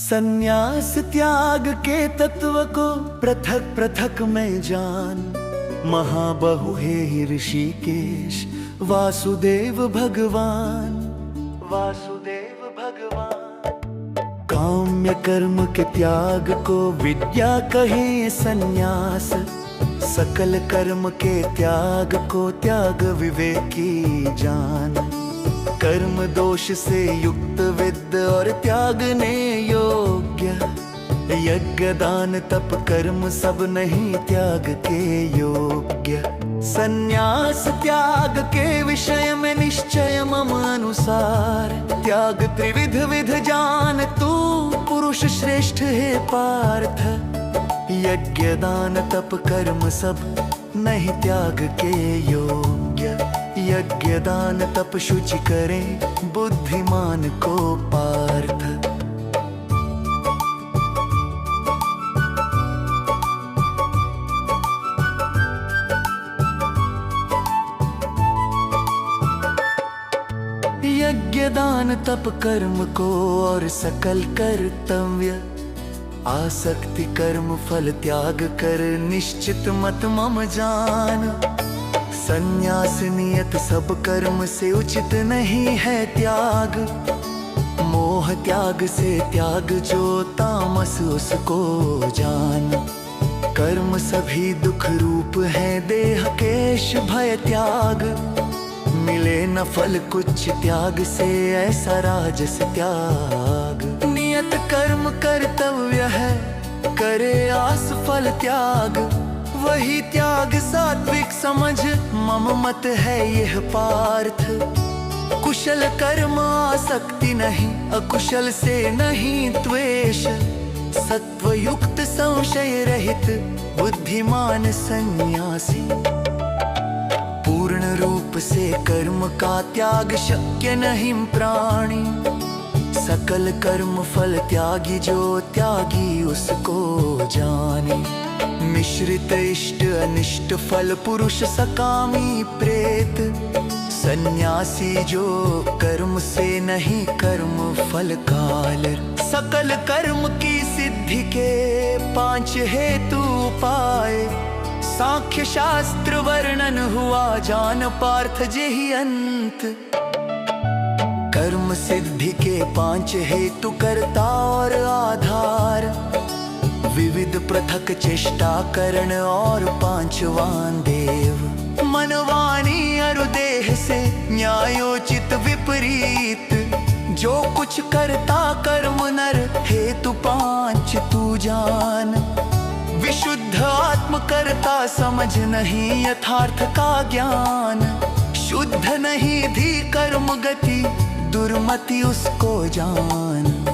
संन्यास त्याग के तत्व को पृथक पृथक में जान। महाबहु हे ऋषिकेश वासुदेव भगवान, वासुदेव भगवान। काम्य कर्म के त्याग को विद्या कहे संन्यास, सकल कर्म के त्याग को त्याग विवेकी जान। कर्म दोष से युक्त विद्ध और त्यागने योग्य, यज्ञ दान तप कर्म सब नहीं त्याग के योग्य। संन्यास त्याग के विषय में निश्चय मम अनुसार, त्याग त्रिविध विध जान तू पुरुष श्रेष्ठ है पार्थ। यज्ञ दान तप कर्म सब नहीं त्याग के योग्य, यज्ञ दान तप शुचि करे बुद्धिमान को पार्थ। यज्ञ दान तप कर्म को और सकल कर्तव्य, आसक्ति कर्म फल त्याग कर निश्चित मत मम जान। संन्यास नियत सब कर्म से उचित नहीं है त्याग, मोह त्याग से त्याग जो तामस उसको जान। कर्म सभी दुख रूप है देह केश भय त्याग, मिले न फल कुछ त्याग से ऐसा राजस त्याग। नियत कर्म कर्तव्य है करे आस फल त्याग, वही त्याग सात्विक समझ मम मत है यह पार्थ। कुशल कर्म आसक्ति नहीं, अकुशल से नहीं द्वेष, सत्वयुक्त संशय रहित बुद्धिमान संन्यासी। पूर्ण रूप से कर्म का त्याग शक्य नहीं प्राणी, सकल कर्म फल त्यागी जो त्यागी उसको जाने। मिश्रित इष्ट अनिष्ट फल पुरुष सकामी प्रेत, सन्यासी जो कर्म से नहीं कर्म फल काल। सकल कर्म की सिद्धि के 5 हेतु उपाय, सांख्य शास्त्र वर्णन हुआ जान पार्थ जेहि अंत। कर्म सिद्धि के 5 हेतु कर्ता और आधार, विविध पृथक चेष्टा करण और 5वां देव। मनवाणी अरु देह से न्यायोचित विपरीत, जो कुछ करता कर्म नर हेतु 5 तू जान। विशुद्ध आत्म करता समझ नहीं यथार्थ का ज्ञान, शुद्ध नहीं धी कर्म गति दुर्मति उसको जान।